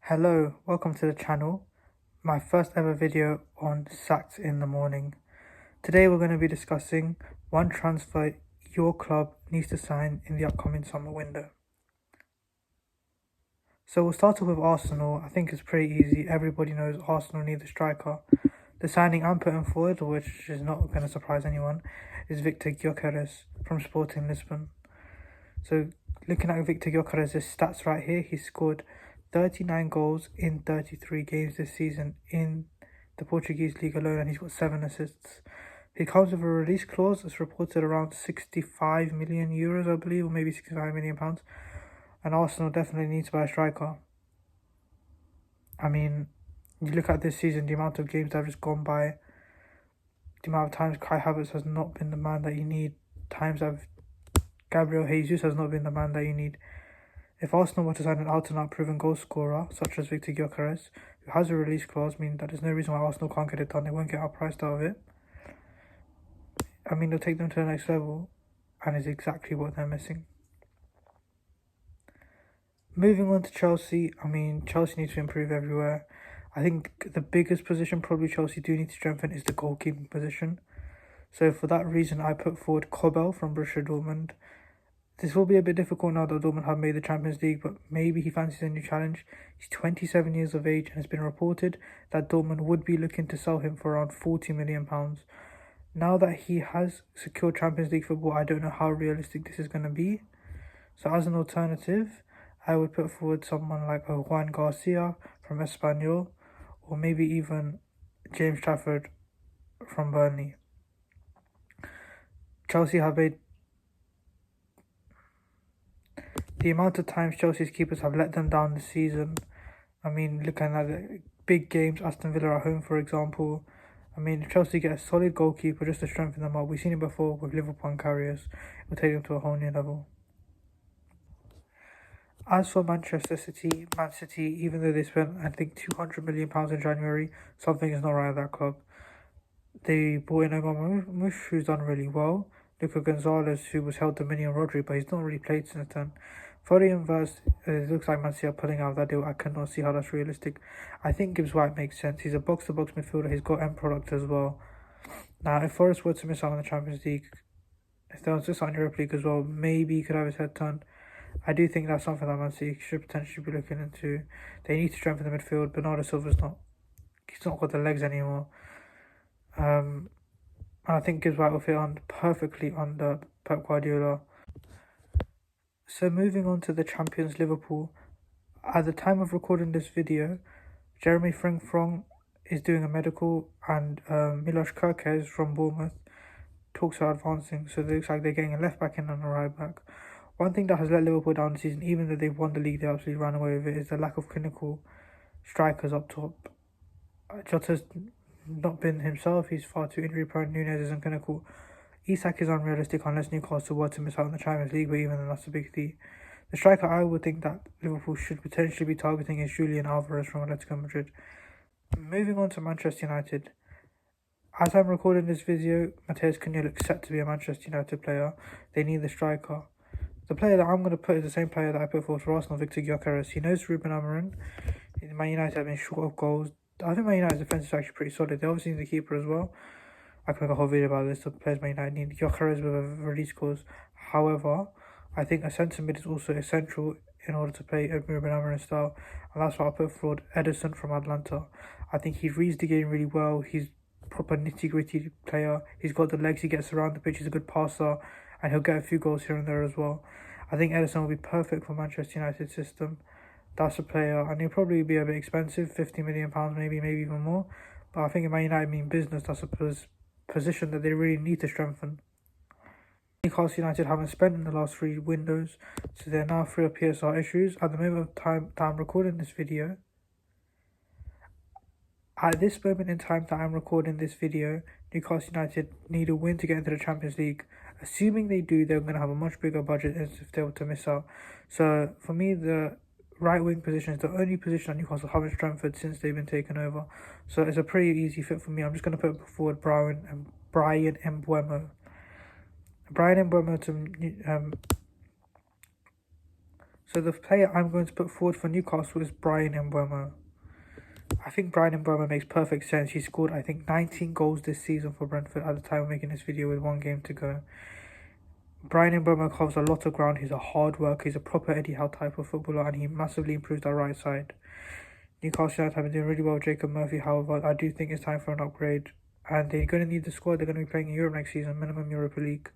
Hello, welcome to the channel. My first ever video on sacks in the morning. Today we're going to be discussing one transfer your club needs to sign in the upcoming summer window. So we'll start off with Arsenal. I think it's pretty easy. Everybody knows Arsenal need a striker. The signing I'm putting forward, which is not going to surprise anyone, is Victor Gyökeres from Sporting Lisbon. So looking at Victor Gyökeres' stats right here, he scored 39 goals in 33 games this season in the Portuguese league alone, and he's got 7 assists. He comes with a release clause that's reported around 65 million euros, I believe, or maybe 65 million pounds. And Arsenal definitely needs to buy a striker. I mean, you look at this season, the amount of games that have just gone by, the amount of times Kai Havertz has not been the man that you need, times that Gabriel Jesus has not been the man that you need. If Arsenal were to sign an out-and-out proven goal scorer, such as Victor Gyökeres, who has a release clause, meaning that there's no reason why Arsenal can't get it done, they won't get outpriced out of it. I mean, they'll take them to the next level, and is exactly what they're missing. Moving on to Chelsea, I mean, Chelsea needs to improve everywhere. I think the biggest position probably Chelsea do need to strengthen is the goalkeeping position. So for that reason, I put forward Kobel from Borussia Dortmund. This will be a bit difficult now that Dortmund have made the Champions League, but maybe he fancies a new challenge. He's 27 years of age and it's been reported that Dortmund would be looking to sell him for around £40 million. Now that he has secured Champions League football, I don't know how realistic this is going to be. So as an alternative, I would put forward someone like Juan Garcia from Espanyol, or maybe even James Trafford from Burnley. Chelsea have made the amount of times Chelsea's keepers have let them down this season. I mean, looking at the big games, Aston Villa at home, for example. I mean, if Chelsea get a solid goalkeeper just to strengthen them up, we've seen it before with Liverpool and Karius, it will take them to a whole new level. As for Manchester City, Man City, even though they spent, I think, £200 million in January, something is not right at that club. They brought in Omar Marmoush, who's done really well. Luka Gonzalez, who was held dominion Rodri, but he's not really played since then. Florian Wirtz, it looks like Man City are pulling out of that deal. I cannot see how that's realistic. I think Gibbs White makes sense. He's a box-to-box midfielder. He's got end product as well. Now, if Forest were to miss out on the Champions League, if they were to miss out on Europa League as well, maybe he could have his head turned. I do think that's something that Man City should potentially be looking into. They need to strengthen the midfield. Bernardo Silva's he's not got the legs anymore. I think Gibbs White will fit on perfectly under Pep Guardiola. So moving on to the champions Liverpool. At the time of recording this video, Jeremy Frimpong is doing a medical, and Milos Kerkez from Bournemouth talks are advancing. So it looks like they're getting a left back in and a right back. One thing that has let Liverpool down this season, even though they've won the league, they absolutely ran away with it, is the lack of clinical strikers up top. Jota's not been himself, he's far too injury prone. Nunez isn't clinical. Isak is unrealistic unless Newcastle were to miss out on the Champions League, but even then that's a big fee. The striker I would think that Liverpool should potentially be targeting is Julian Alvarez from Atletico Madrid. Moving on to Manchester United. As I'm recording this video, Matheus Cunha looks set to be a Manchester United player. They need the striker. The player that I'm going to put is the same player that I put forward for Arsenal, Victor Gyökeres. He knows Ruben Amorim. Man United have been short of goals. I think Man United's defence is actually pretty solid. They obviously need the keeper as well. I can make a whole video about this. The players Man United need. Gyökeres with a release clause. However, I think a centre mid is also essential in order to play a Ruben Amorim style, and that's why I put forward Ederson from Atlanta. I think he reads the game really well. He's proper nitty-gritty player. He's got the legs. He gets around the pitch. He's a good passer, and he'll get a few goals here and there as well. I think Ederson will be perfect for Manchester United system. That's a player, and he'll probably be a bit expensive, £50 million maybe even more. But I think in Man United mean business, that's a position that they really need to strengthen. Newcastle United haven't spent in the last 3 windows, so they're now free of PSR issues. At the moment of time that I'm recording this video, Newcastle United need a win to get into the Champions League. Assuming they do, they're going to have a much bigger budget as if they were to miss out. So for me, the right wing position is the only position that Newcastle haven't strengthened since they've been taken over. So it's a pretty easy fit for me. I'm just going to put forward Bryan Mbeumo. So the player I'm going to put forward for Newcastle is Bryan Mbeumo. I think Bryan Mbeumo makes perfect sense. He scored, I think, 19 goals this season for Brentford at the time of making this video with 1 game to go. Bryan Mbeumo covers a lot of ground. He's a hard worker. He's a proper Eddie Howe type of footballer, and he massively improved our right side. Newcastle United have been doing really well with Jacob Murphy. However, I do think it's time for an upgrade, and they're going to need the squad. They're going to be playing in Europe next season, minimum Europa League.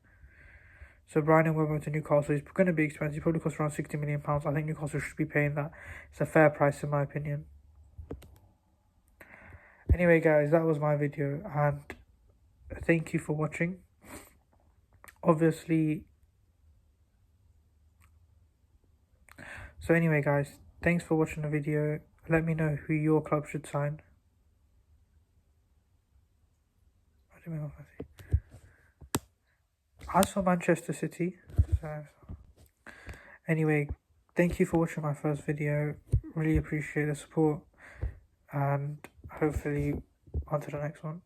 So Bryan Mbeumo to Newcastle is going to be expensive. He probably costs around £60 million. I think Newcastle should be paying that. It's a fair price in my opinion. Anyway guys, that was my video, and thank you for watching. Obviously, so anyway guys, thanks for watching the video. Let me know who your club should sign. As for Manchester City, anyway, thank you for watching my first video. Really appreciate the support, and hopefully on to the next one.